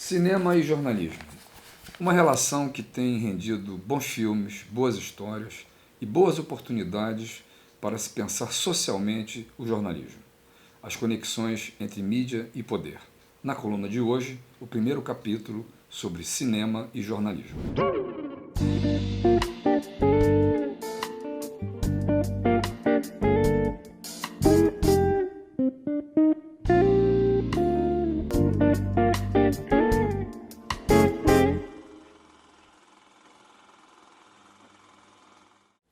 Cinema e jornalismo. Uma relação que tem rendido bons filmes, boas histórias e boas oportunidades para se pensar socialmente o jornalismo. As conexões entre mídia e poder. Na coluna de hoje, o primeiro capítulo sobre cinema e jornalismo.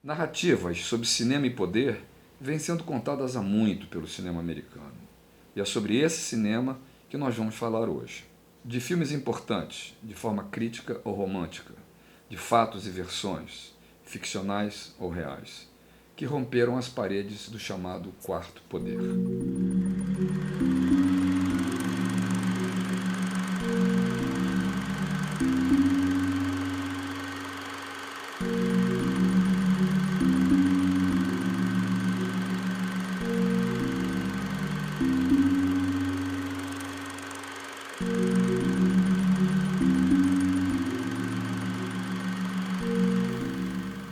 Narrativas sobre cinema e poder vêm sendo contadas há muito pelo cinema americano. E é sobre esse cinema que nós vamos falar hoje. De filmes importantes, de forma crítica ou romântica, de fatos e versões, ficcionais ou reais, que romperam as paredes do chamado quarto poder.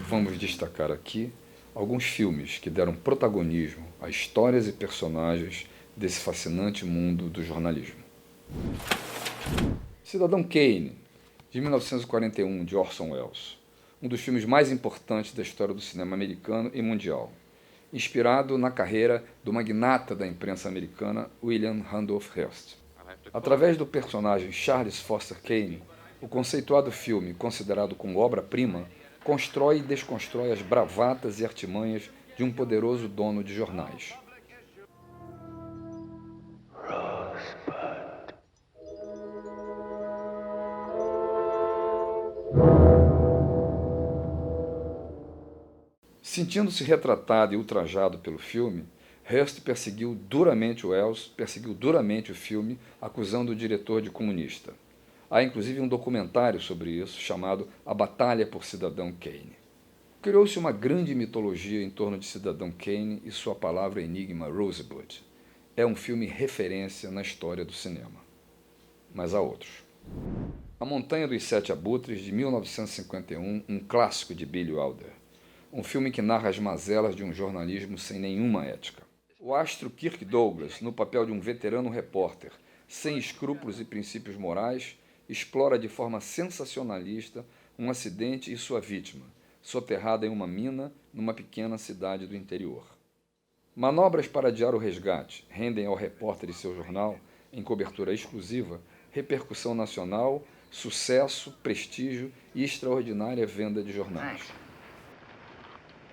Vamos destacar aqui alguns filmes que deram protagonismo a histórias e personagens desse fascinante mundo do jornalismo. Cidadão Kane, de 1941, de Orson Welles, um dos filmes mais importantes da história do cinema americano e mundial, inspirado na carreira do magnata da imprensa americana William Randolph Hearst. Através do personagem Charles Foster Kane, o conceituado filme, considerado como obra-prima, constrói e desconstrói as bravatas e artimanhas de um poderoso dono de jornais. Sentindo-se retratado e ultrajado pelo filme, Hearst perseguiu duramente o filme, acusando o diretor de comunista. Há inclusive um documentário sobre isso, chamado A Batalha por Cidadão Kane. Criou-se uma grande mitologia em torno de Cidadão Kane e sua palavra enigma Rosebud. É um filme referência na história do cinema. Mas há outros. A Montanha dos Sete Abutres, de 1951, um clássico de Billy Wilder. Um filme que narra as mazelas de um jornalismo sem nenhuma ética. O astro Kirk Douglas, no papel de um veterano repórter, sem escrúpulos e princípios morais, explora de forma sensacionalista um acidente e sua vítima, soterrada em uma mina numa pequena cidade do interior. Manobras para adiar o resgate rendem ao repórter e seu jornal, em cobertura exclusiva, repercussão nacional, sucesso, prestígio e extraordinária venda de jornais.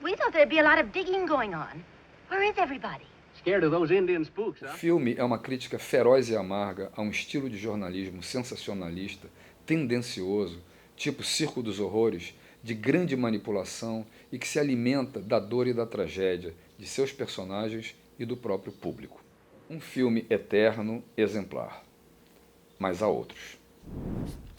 We thought there'd be a lot of digging going on. Where is everybody? Scared of those Indian spooks, O huh? filme é uma crítica feroz e amarga a um estilo de jornalismo sensacionalista, tendencioso, tipo Circo dos Horrores, de grande manipulação e que se alimenta da dor e da tragédia de seus personagens e do próprio público. Um filme eterno, exemplar. Mas há outros.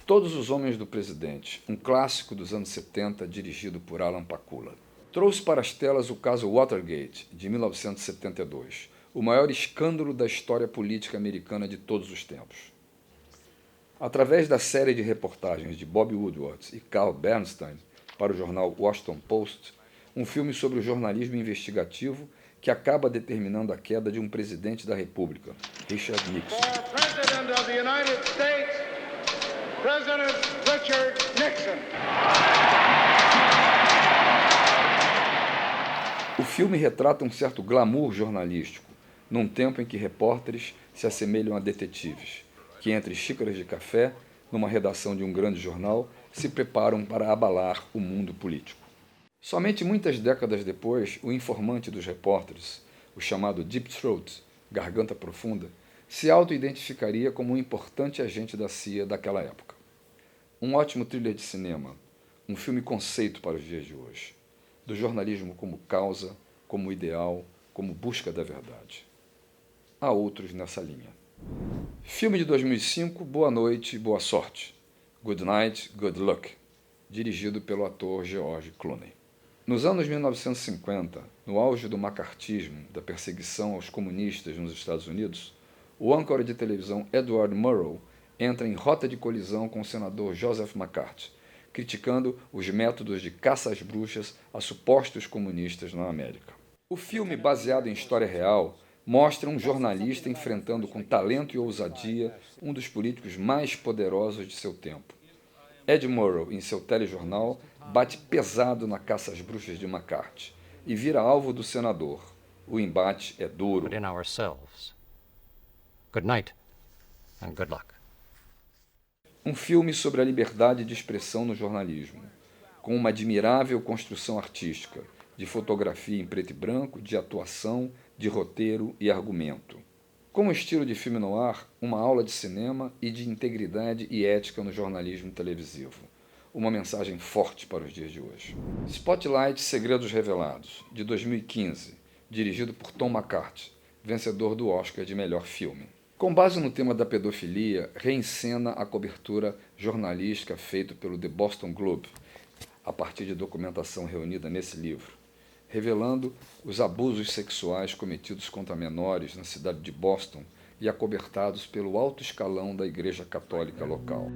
Todos os Homens do Presidente, um clássico dos anos 70 dirigido por Alan Pakula. Trouxe para as telas o caso Watergate, de 1972, o maior escândalo da história política americana de todos os tempos. Através da série de reportagens de Bob Woodward e Carl Bernstein para o jornal Washington Post, um filme sobre o jornalismo investigativo que acaba determinando a queda de um presidente da República, Richard Nixon. President of the United States, President Richard Nixon. O filme retrata um certo glamour jornalístico, num tempo em que repórteres se assemelham a detetives, que entre xícaras de café, numa redação de um grande jornal, se preparam para abalar o mundo político. Somente muitas décadas depois, o informante dos repórteres, o chamado Deep Throat, garganta profunda, se auto-identificaria como um importante agente da CIA daquela época. Um ótimo thriller de cinema, um filme conceito para os dias de hoje, do jornalismo como causa, como ideal, como busca da verdade. Há outros nessa linha. Filme de 2005, Boa Noite, Boa Sorte. Good Night, Good Luck, dirigido pelo ator George Clooney. Nos anos 1950, no auge do macartismo, da perseguição aos comunistas nos Estados Unidos, o âncora de televisão Edward Murrow entra em rota de colisão com o senador Joseph McCarthy, criticando os métodos de caça às bruxas a supostos comunistas na América. O filme, baseado em história real, mostra um jornalista enfrentando com talento e ousadia um dos políticos mais poderosos de seu tempo. Ed Murrow, em seu telejornal, bate pesado na caça às bruxas de McCarthy e vira alvo do senador. O embate é duro. In ourselves. Good night and good luck. Um filme sobre a liberdade de expressão no jornalismo, com uma admirável construção artística, de fotografia em preto e branco, de atuação, de roteiro e argumento. Como estilo de filme noir, uma aula de cinema e de integridade e ética no jornalismo televisivo. Uma mensagem forte para os dias de hoje. Spotlight Segredos Revelados, de 2015, dirigido por Tom McCarthy, vencedor do Oscar de melhor filme. Com base no tema da pedofilia, reencena a cobertura jornalística feita pelo The Boston Globe, a partir de documentação reunida nesse livro, revelando os abusos sexuais cometidos contra menores na cidade de Boston e acobertados pelo alto escalão da Igreja Católica local.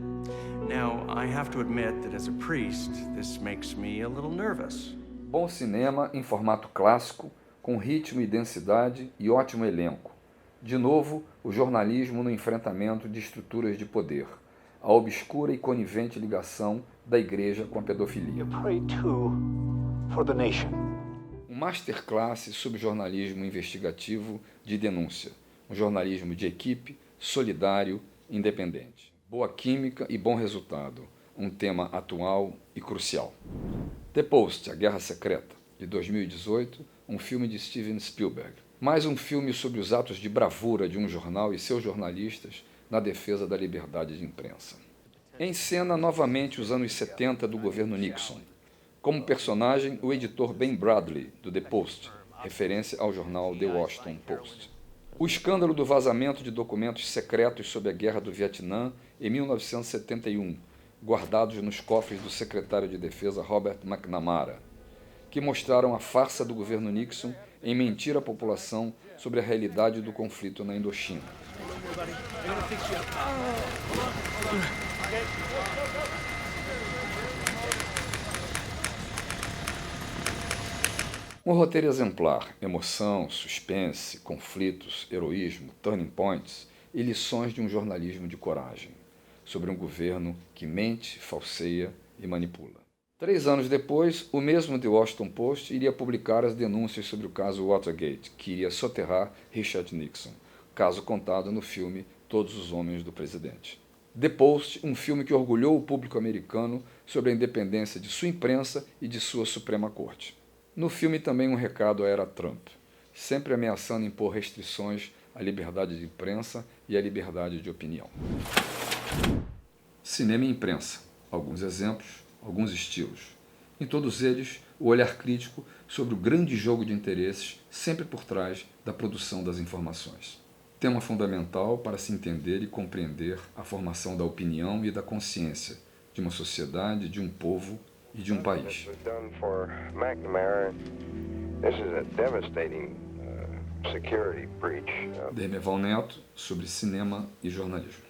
Now, I have to admit that as a priest, this makes me a little nervous. Bom cinema em formato clássico, com ritmo e densidade e ótimo elenco. De novo, o jornalismo no enfrentamento de estruturas de poder, a obscura e conivente ligação da Igreja com a pedofilia. Pray too for the nation. Um masterclass sobre jornalismo investigativo de denúncia, um jornalismo de equipe, solidário, independente. Boa química e bom resultado, um tema atual e crucial. The Post, A Guerra Secreta, de 2018, um filme de Steven Spielberg. Mais um filme sobre os atos de bravura de um jornal e seus jornalistas na defesa da liberdade de imprensa. Encena novamente os anos 70 do governo Nixon. Como personagem, o editor Ben Bradley, do The Post, referência ao jornal The Washington Post. O escândalo do vazamento de documentos secretos sobre a Guerra do Vietnã em 1971, guardados nos cofres do secretário de Defesa Robert McNamara, que mostraram a farsa do governo Nixon em mentir à população sobre a realidade do conflito na Indochina. Um roteiro exemplar, emoção, suspense, conflitos, heroísmo, turning points e lições de um jornalismo de coragem, sobre um governo que mente, falseia e manipula. 3 anos depois, o mesmo The Washington Post iria publicar as denúncias sobre o caso Watergate, que iria soterrar Richard Nixon, caso contado no filme Todos os Homens do Presidente. The Post, um filme que orgulhou o público americano sobre a independência de sua imprensa e de sua Suprema Corte. No filme também um recado à era Trump, sempre ameaçando impor restrições à liberdade de imprensa e à liberdade de opinião. Cinema e imprensa. Alguns exemplos, alguns estilos. Em todos eles, o olhar crítico sobre o grande jogo de interesses sempre por trás da produção das informações. Tema fundamental para se entender e compreender a formação da opinião e da consciência de uma sociedade, de um povo e de um país. Dermeval Neto, sobre cinema e jornalismo.